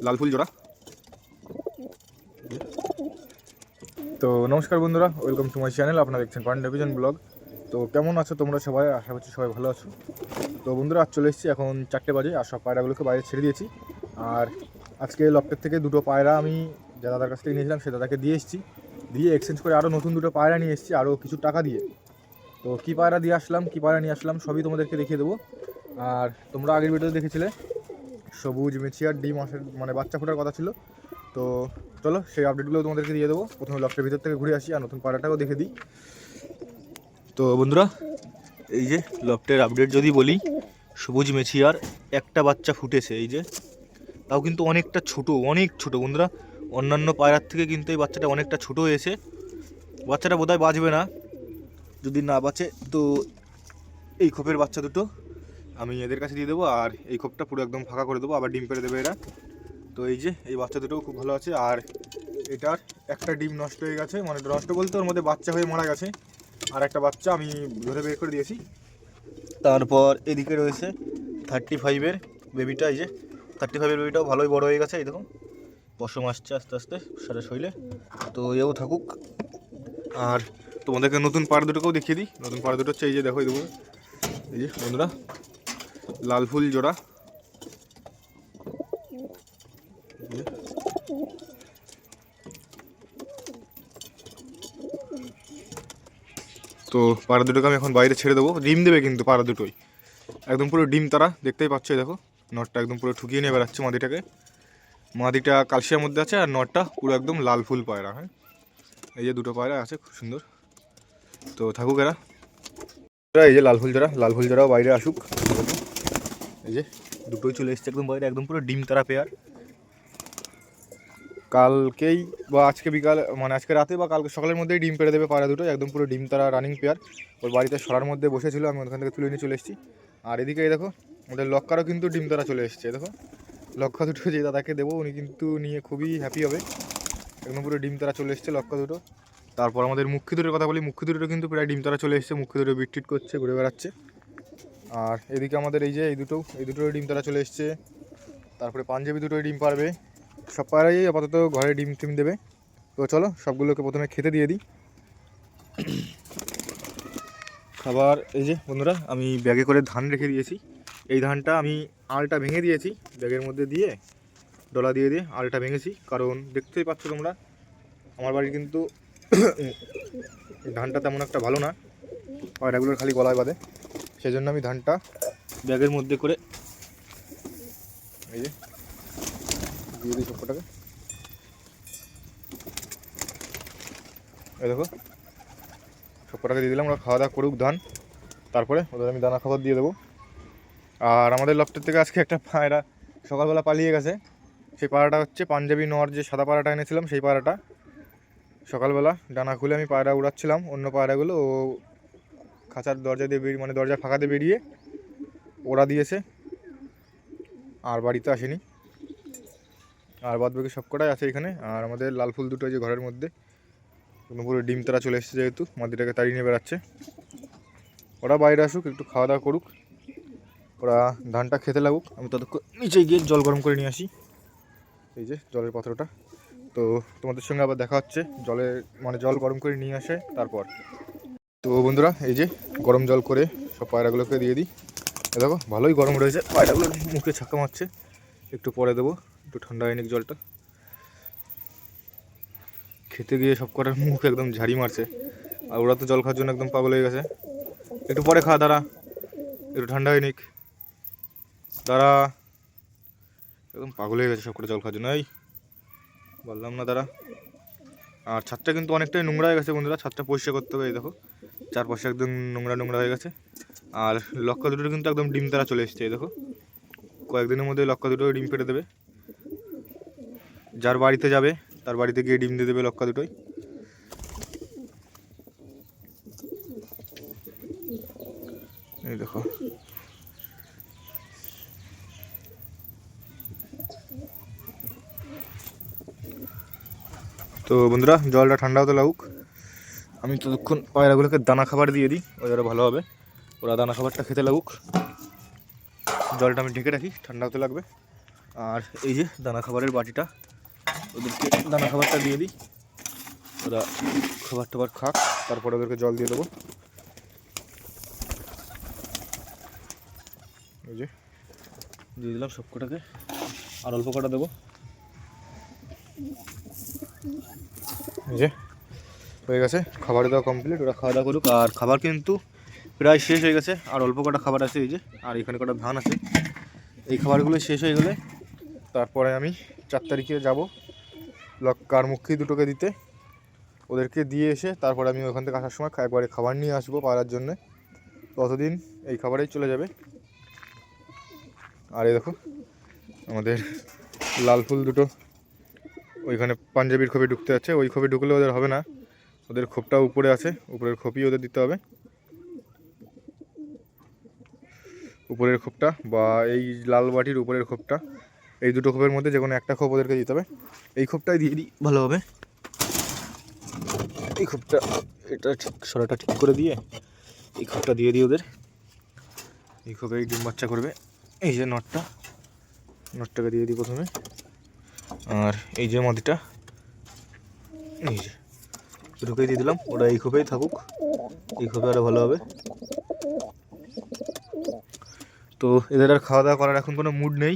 লাল ফুল জোড়া। তো নমস্কার বন্ধুরা, ওয়েলকাম টু মাই চ্যানেল। আপনারা দেখছেন পান্ডা ভিজন ব্লগ। তো কেমন আছো তোমরা সবাই? আশা করছি সবাই ভালো আছো। তো বন্ধুরা আজ চলে এসেছি, এখন 4টে বাজে, আর সব পায়রাগুলোকে বাইরে ছেড়ে দিয়েছি। আর আজকে লফটের থেকে দুটো পায়রা আমি যে দাদার কাছ থেকে নিয়েছিলাম সে দাদাকে দিয়ে এসেছি, দিয়ে এক্সচেঞ্জ করে আরও নতুন দুটো পায়রা নিয়ে এসেছি আরও কিছু টাকা দিয়ে। তো কী পায়রা দিয়ে আসলাম, কী পায়রা নিয়ে আসলাম সবই তোমাদেরকে দেখিয়ে দেবো। আর তোমরা আগের ভিডিওতে দেখেছিলে সবুজ মেছিয়ার ডিম মানে বাচ্চা ফোটার কথা ছিল। তো চলো সেই আপডেটগুলো তোমাদেরকে দিয়ে দেবো। প্রথমে লফটের ভিতর থেকে ঘুরে আসি আর নতুন পায়রাটাও দেখে দিই। তো বন্ধুরা এই যে লফটের আপডেট যদি বলি, সবুজ মেছিয়ার একটা বাচ্চা ফুটেছে, এই যে, তাও কিন্তু অনেকটা অনেক ছোট বন্ধুরা। অন্যান্য পায়রার থেকে কিন্তু এই বাচ্চাটা অনেকটা ছোট হয়েছে। বাচ্চাটা বোধহয় বাঁচবে না, যদি না বাঁচে তো এই খোপের বাচ্চা দুটো আমি এদের কাছে দিয়ে দেবো, আর এই খোপটা পুরো একদম ফাঁকা করে দেবো, আবার ডিম পেড়ে দেবে এরা। তো এই যে এই বাচ্চা দুটোও খুব ভালো আছে। আর এটার একটা ডিম নষ্ট হয়ে গেছে, মানে নষ্ট বলতে ওর মধ্যে বাচ্চা হয়ে মারা গেছে, আর একটা বাচ্চা আমি ধরে বের করে দিয়েছি। তারপর এদিকে রয়েছে 35-এর বেবিটা, এই যে 35-এর বেবিটাও ভালোই বড় হয়ে গেছে, এই দেখুন পশম আসছে আস্তে আস্তে সারা শরীরে। তো এও থাকুক। আর তোমাদেরকে নতুন পাড়া দুটোকেও দেখিয়ে দিই। নতুন পাড়া দুটো হচ্ছে এই যে, দেখো এই দেবো, এই যে বন্ধুরা লাল ফুল জোড়া। তো পাড়া দুটোকে আমি এখন বাইরে ছেড়ে দেবো, ডিম দেবে কিন্তু পাড়া দুটোই একদম পুরো ডিম তারা, দেখতেই পাচ্ছ। দেখো নটটা একদম পুরো ঠুকিয়ে নিয়ে বেড়াচ্ছে মাদিটাকে। মাদিটা কালশিয়ার মধ্যে আছে, আর নটটা পুরো একদম লাল ফুল পায়রা। হ্যাঁ, এই যে দুটো পায়রা আছে খুব সুন্দর। তো থাকুক এরা। এই যে লাল ফুল জোড়াও বাইরে আসুক। এই যে দুটোই চলে এসছে একদম বাইরে, একদম পুরো ডিম তারা পেয়ার। কালকেই বা আজকে বিকাল, মানে আজকে রাতে বা কালকে সকালের মধ্যেই ডিম পেড়ে দেবে পায়রা দুটো, একদম পুরো ডিম তারা রানিং পেয়ার। ওর বাড়িতে সরার মধ্যে বসেছিল, আমি ওখান থেকে তুলে নিয়ে চলে এসেছি। আর এদিকে এই দেখো ওদের লক্কারও কিন্তু ডিম তারা চলে এসছে। দেখো লক্কা দুটো যে দাদাকে দেবো উনি কিন্তু নিয়ে খুবই হ্যাপি হবে, একদম পুরো ডিম তারা চলে এসছে লক্কা দুটো। তারপর আমাদের মুখ্যি দুটোর কথা বলি, মুখ্যি দুটো কিন্তু প্রায় ডিম তারা চলে এসছে, মুখ্যি দুটো বিট্রিট করছে, ঘুরে বেড়াচ্ছে। আর এদিকে আমাদের এই যে এই দুটো ডিম তারা চলে এসছে। তারপরে পাঞ্জাবি দুটোই ডিম পারবে। সব পায়রাই আপাতত ঘরে ডিম টিম দেবে। তো চলো সবগুলোকে প্রথমে খেতে দিয়ে দিই। খাবার এই যে বন্ধুরা আমি ব্যাগে করে ধান রেখে দিয়েছি। এই ধানটা আমি আলটা ভেঙে দিয়েছি, ব্যাগের মধ্যে দিয়ে ডলা দিয়ে আলটা ভেঙেছি, কারণ দেখতেই পাচ্ছ তোমরা আমার বাড়ি কিন্তু ধানটা তেমন একটা ভালো না, পায়রাগুলোর খালি গলায় বাঁধে। সেই জন্য আমি ধানটা ব্যাগের মধ্যে করে এই যে দিয়ে দিই সবকটাকে। এই দেখো সবকটাকে দিয়ে দিলাম, ওরা খাওয়া দাওয়া করুক ধান, তারপরে ওদের আমি দানা খাবার দিয়ে দেবো। আর আমাদের লফটের থেকে আজকে একটা পায়রা সকালবেলা পালিয়ে গেছে। সেই পায়রাটা হচ্ছে পাঞ্জাবি নর, যে সাদা পায়রাটা এনেছিলাম সেই পায়রাটা। সকালবেলা ডানা খুলে আমি পায়রা উড়াচ্ছিলাম, অন্য পায়রাগুলো ও খাঁচার দরজা দিয়ে বেরিয়ে, মানে দরজা ফাঁকা দিয়ে বেরিয়ে ওরা দিয়েছে, আর বাড়িতে আসেনি। আর বাদ বাকি সবকটাই আছে এখানে। আর আমাদের লাল ফুল দুটো যে ঘরের মধ্যে পুরো ডিম তারা চলে এসেছে, যেহেতু মাদিটাকে তাড়িয়ে নিয়ে বেড়াচ্ছে। ওরা বাইরে আসুক, একটু খাওয়া দাওয়া করুক, ওরা ধানটা খেতে লাগুক, আমি ততক্ষণ নিচে গিয়ে জল গরম করে নিয়ে আসি। এই যে জলের পাত্রটা। তো তোমাদের সঙ্গে আবার দেখা হচ্ছে জল গরম করে নিয়ে আসে তারপর। তো বন্ধুরা এই যে গরম জল করে সব পায়রাগুলোকে দিয়ে দিই। দেখো ভালোই গরম রয়েছে, পায়রাগুলো মুখে ছাক্কা মারছে, একটু পরে দেবো, একটু ঠান্ডা হয়নি জলটা। খেতে গিয়ে সব কটার মুখ একদম ঝাড়ি মারছে, আর ওরা তো জল খাওয়ার জন্য একদম পাগল হয়ে গেছে। একটু পরে খাওয়া, দাঁড়া একটু ঠান্ডা হয়নি, দাঁড়া, একদম পাগল হয়ে গেছে সব কটা জল খাওয়ার জন্য। এই বললাম না দাঁড়া। আর ছাদটা কিন্তু অনেকটাই নোংরা হয়ে গেছে বন্ধুরা, ছাদটা পরিষ্কার করতে হবে। এই দেখো চারপাশে একদম নোংরা হয়ে গেছে। আর লক্কা দুটো কিন্তু একদম ডিম তারা চলে এসছে, এই দেখো কয়েকদিনের মধ্যে লক্কা দুটো ডিম পেড়ে দেবে। যার বাড়িতে যাবে তার বাড়িতে গিয়ে ডিম দিয়ে দেবে লক্কা দুটোই। এই দেখো তো বন্ধুরা জলটা ঠান্ডা হতে লাগুক, আমি ততক্ষণ পায়রাগুলোকে দানা খাবার দিয়ে দিই, ওই আরও ভালো হবে। ওরা দানা খাবারটা খেতে লাগুক। জলটা আমি ঢেকে রাখি, ঠান্ডা হতে লাগবে। আর এই যে দানা খাবারের বাটিটা, ওদেরকে দানা খাবারটা দিয়ে দিই, ওরা খাবার টাবার খাক, তারপরে ওদেরকে জল দিয়ে দেবো। এই যে দিয়ে দিলাম সব কটাকে, আর অল্প কটা দেবো। এই যে হয়ে গেছে, খাবার দেওয়া কমপ্লিট, ওরা খাওয়া দাওয়া করুক। আর খাবার কিন্তু প্রায় শেষ হয়ে গেছে, আর অল্প কটা খাবার আছে। এই যে আর এখানে কটা ধান আছে, এই খাবারগুলো শেষ হয়ে গেলে তারপরে আমি 4 তারিখে যাব লক্কার মুখী দুটোকে দিতে। ওদেরকে দিয়ে এসে তারপরে আমি ওখান থেকে আসার সময় একবারে খাবার নিয়ে আসবো পাড়ার জন্যে। ততদিন এই খাবারেই চলে যাবে। আর এই দেখো আমাদের লাল ফুল দুটো ওইখানে পাঞ্জাবির খোপে ঢুকতে যাচ্ছে। ওই খোপে ঢুকলে ওদের হবে না, ওদের খোপটা উপরে আছে, উপরের খোপই ওদের দিতে হবে। উপরের খোপটা বা এই লাল বাটির উপরের খোপটা, এই দুটো খোপের মধ্যে যে কোনো একটা খোপ ওদেরকে দিতে হবে। এই খোপটাই দিয়ে দিই ভালো হবে। এই খোপটা, এটা ঠিক সরাটা ঠিক করে দিয়ে এই খোপটা দিয়ে দিই ওদের। এই খোপে ডিম বাচ্চা করবে। এই যে নটটাকে দিয়ে দিই প্রথমে। আর এই যে মাদিটা, এই যে দুটোকেই দিয়ে দিলাম। ওরা এই খোপেই থাকুক, এই খোপে আরও ভালো হবে। তো এদের আর খাওয়া দাওয়া করার এখন কোনো মুড নেই।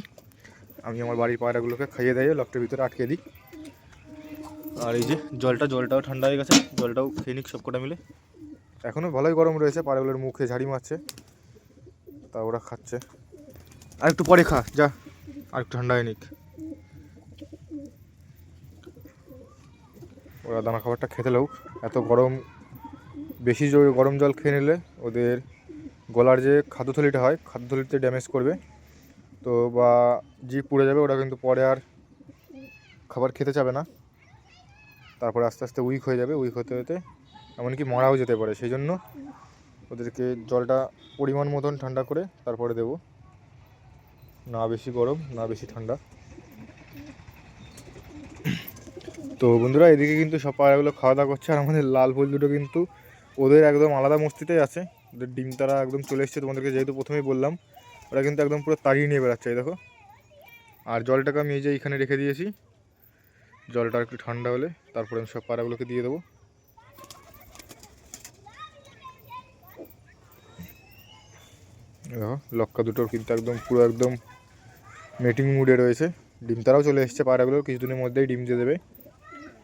আমি আমার বাড়ির পায়রাগুলোকে খাইয়ে দিয়ে লকটার ভিতরে আটকে দিই। আর এই যে জলটাও ঠান্ডা হয়ে গেছে, জলটাও খেয়ে নিক সবকটা মিলে। এখনও ভালোই গরম রয়েছে, পায়রাগুলোর মুখে ঝাড়ি মারছে, তা ওরা খাচ্ছে। আর একটু পরে খা, যা আর একটু ঠান্ডা হয়ে নিক। ওরা দানা খাবারটা খেতে লাগুক। এত গরম, বেশি গরম জল খেয়ে নিলে ওদের গলার যে খাদ্যথলিটা হয়, খাদ্যথলিতে ড্যামেজ করবে, তো বা জিভ পুড়ে যাবে। ওরা কিন্তু পরে আর খাবার খেতে চাবে না, তারপরে আস্তে আস্তে উইক হয়ে যাবে। উইক হতে হতে এমনকি মারাও যেতে পারে। সেই জন্য ওদেরকে জলটা পরিমাণ মতন ঠান্ডা করে তারপরে দেব, না বেশি গরম না বেশি ঠান্ডা। তো বন্ধুরা এদিকে কিন্তু সব পায়রাগুলো খাওয়া দাওয়া করছে, আর আমাদের লাল ফুল দুটো কিন্তু ওদের একদম আলাদা মস্তিতেই আছে। ওদের ডিম তারা একদম চলে এসছে, তোমাদেরকে যেহেতু প্রথমেই বললাম। ওরা কিন্তু একদম পুরো তাড়িয়ে নিয়ে বেড়াচ্ছে, এই দেখো। আর জলটাকে আমি এই যে এইখানে রেখে দিয়েছি, জলটা একটু ঠান্ডা হলে তারপরে আমি সব পায়রাগুলোকে দিয়ে দেবো। দেখো লক্কা দুটোর কিন্তু একদম পুরো একদম মেটিং মুডে রয়েছে। ডিম তারাও চলে এসছে পায়রাগুলো, কিছুদিনের মধ্যেই ডিম দিয়ে দেবে।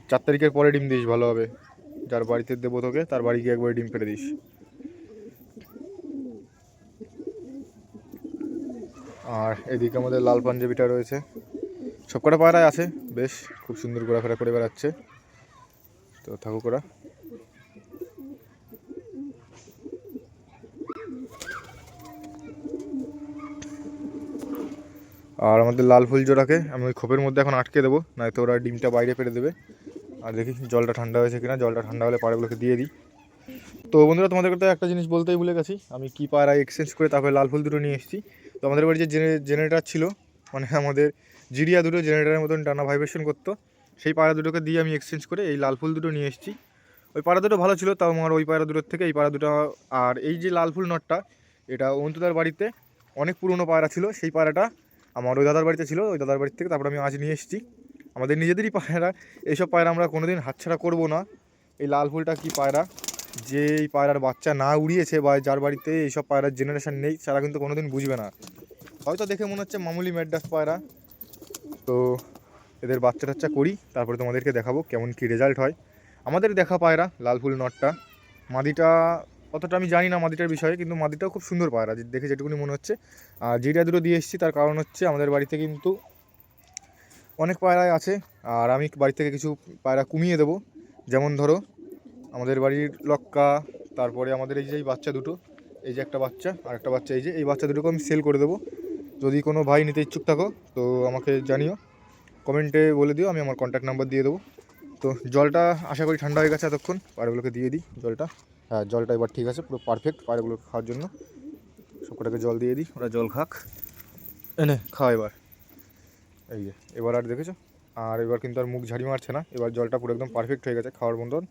4 তারিখের পরে ডিম দিস, ভালো হবে। যার বাড়িতে দেবো তোকে তার বাড়ি গিয়ে একবার ডিম ফেলে দিস। আর এদিকে আমাদের লাল পাঞ্জাবিটা রয়েছে, সবকটা পায়রাই আছে, বেশ খুব সুন্দর ঘোরাফেরা করে বেড়াচ্ছে। তো থাকুক ওরা। আর আমাদের লাল ফুল জোড়াকে আমি ওই খোপের মধ্যে এখন আটকে দেবো, নয়তো ওরা ডিমটা বাইরে ফেলে দেবে। আর দেখি জলটা ঠান্ডা হয়েছে কিনা, জলটা ঠান্ডা হলে পায়রাগুলোকে দিয়ে দিই। তো বন্ধুরা তোমাদের তো একটা জিনিস বলতেই ভুলে গেছি, আমি কি পায়রা এক্সচেঞ্জ করে তারপরে লাল ফুল দুটো নিয়ে এসেছি। তো আমাদের বাড়ি যে জেনারেটার ছিল, মানে আমাদের জিরিয়া দুটো জেনারেটারের মতন টানা ভাইব্রেশন করতো, সেই পায়রা দুটোকে দিয়ে আমি এক্সচেঞ্জ করে এই লাল ফুল দুটো নিয়ে এসেছি। ওই পায়রা দুটো ভালো ছিল, তাও আমার ওই পায়রা দুটোর থেকে এই পায়রা দুটো। আর এই যে লাল ফুল নটটা, এটা অন্তুদার বাড়িতে অনেক পুরনো পায়রা ছিল, সেই পায়রাটা আমার ওই দাদার বাড়িতে ছিল, ওই দাদার বাড়ি থেকে তারপর আমি আজ নিয়ে এসেছি। আমাদের নিজেদেরই পায়রা, এইসব পায়রা আমরা কোনোদিন হাতছাড়া করবো না। এই লাল ফুলটা কি পায়রা, যে এই পায়রার বাচ্চা না উড়িয়েছে বা যার বাড়িতে এইসব পায়রার জেনারেশন নেই, তারা কিন্তু কোনোদিন বুঝবে না। হয়তো দেখে মনে হচ্ছে মামুলি ম্যাড্রাস পায়রা। তো এদের বাচ্চা টাচ্চা করি, তারপরে তোমাদেরকে দেখাবো কেমন কী রেজাল্ট হয়। আমাদের দেখা পায়রা লাল ফুল নটটা, মাদিটা অতটা আমি জানি না মাদিটার বিষয়ে, কিন্তু মাদিটাও খুব সুন্দর পায়রা দেখে যেটুকুনি মনে হচ্ছে। আর যেটা দুটো দিয়ে এসেছি তার কারণ হচ্ছে আমাদের বাড়িতে কিন্তু অনেক পায়রাই আছে, আর আমি বাড়ি থেকে কিছু পায়রা কমিয়ে দেবো। যেমন ধরো আমাদের বাড়ির লক্কা, তারপরে আমাদের এই যে এই বাচ্চা দুটো, এই যে একটা বাচ্চা আর একটা বাচ্চা, এই যে এই বাচ্চা দুটোকে আমি সেল করে দেবো। যদি কোনো ভাই নিতে ইচ্ছুক থাকো তো আমাকে জানিও, কমেন্টে বলে দিও, আমি আমার কন্ট্যাক্ট নাম্বার দিয়ে দেবো। তো জলটা আশা করি ঠান্ডা হয়ে গেছে এতক্ষণ, পায়রাগুলোকে দিয়ে দিই জলটা। হ্যাঁ জলটা এবার ঠিক আছে, পুরো পারফেক্ট পায়রাগুলোকে খাওয়ার জন্য। সবকটাকে জল দিয়ে দিই, ওরা জল খাক। এনে খাওয়া এবার। এই যে এবার আর দেখেছো, আর এবার কিন্তু আর মুখ ঝাড়ি মারছে না, এবার জলটা পুরো একদম পারফেক্ট হয়ে গেছে খাওয়ার মতন।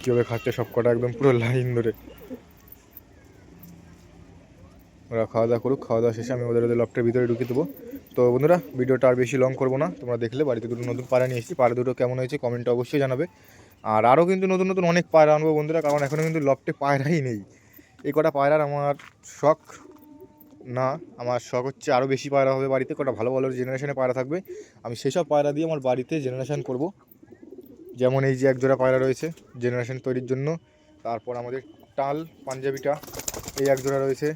কীভাবে খাচ্ছে সব কটা একদম পুরো লাইন ধরে। ওরা খাওয়া দাওয়া করুক, খাওয়া দাওয়া শেষে আমি ওদের লফটের ভিতরে ঢুকিয়ে দেবো। তো বন্ধুরা ভিডিওটা আর বেশি লং করবো না, তোমরা দেখলে বাড়িতে দুটো নতুন পায়রা নিয়ে এসেছি, পায়রা দুটো কেমন হয়েছে কমেন্টে অবশ্যই জানাবে। আর আরও কিন্তু নতুন নতুন অনেক পায়রা আনবো বন্ধুরা, কারণ এখনও কিন্তু লফটে পায়রাই নেই। এই কটা পায়রার আমার শখ না, আমার শখ হচ্ছে আরও বেশি পায়রা হবে বাড়িতে, কটা ভালো ভালো জেনারেশনে পায়রা থাকবে, আমি সেসব পায়রা দিয়ে আমার বাড়িতে জেনারেশন করব। যেমন এই যে একজোড়া পায়রা রয়েছে জেনারেশন তৈরির জন্য, তারপর আমাদের টাল পাঞ্জাবিটা এই একজোড়া রয়েছে,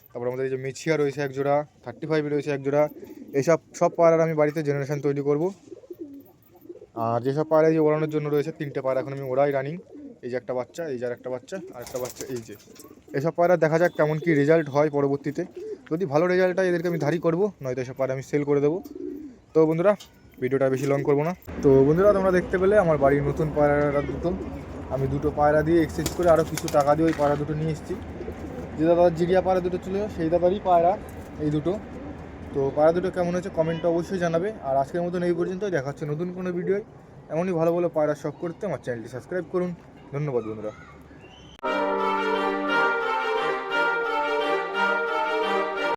তারপর আমাদের এই যে মেছিয়া রয়েছে একজোড়া, 35 রয়েছে একজোড়া, এইসব সব পায়রার আমি বাড়িতে জেনারেশন তৈরি করব। আর যেসব পায়রা যে ওড়ানোর জন্য রয়েছে 3টে পায়রা এখন আমি ওড়াই রানিং, এই যে একটা বাচ্চা, এই যে আর একটা বাচ্চা, আর একটা বাচ্চা, এই যে এসব পায়রা দেখা যাক কেমন কি রেজাল্ট হয় পরবর্তীতে। যদি ভালো রেজাল্ট হয় এদেরকে আমি ধারি করবো, নয়তো এসব পায়রা আমি সেল করে দেবো। তো বন্ধুরা ভিডিওটা বেশি লং করবো না। তো বন্ধুরা তোমরা দেখতে পেলে আমার বাড়ির নতুন পায়রা দুটো, আমি দুটো পায়রা দিয়ে এক্সচেঞ্জ করে আরও কিছু টাকা দিয়ে ওই পায়রা দুটো নিয়ে এসেছি। যে দাদার জিরিয়া পায়রা দুটো ছিল সেই দাদারই পায়রা এই দুটো। তো পায়রা দুটো কেমন হয়েছে কমেন্টটা অবশ্যই জানাবে। আর আজকের মতন এই পর্যন্ত, দেখা হচ্ছে নতুন কোনো ভিডিওয়। এমনই ভালো ভালো পায়রা শখ করতে আমার চ্যানেলটি সাবস্ক্রাইব করুন। ধন্যবাদ বন্ধুরা।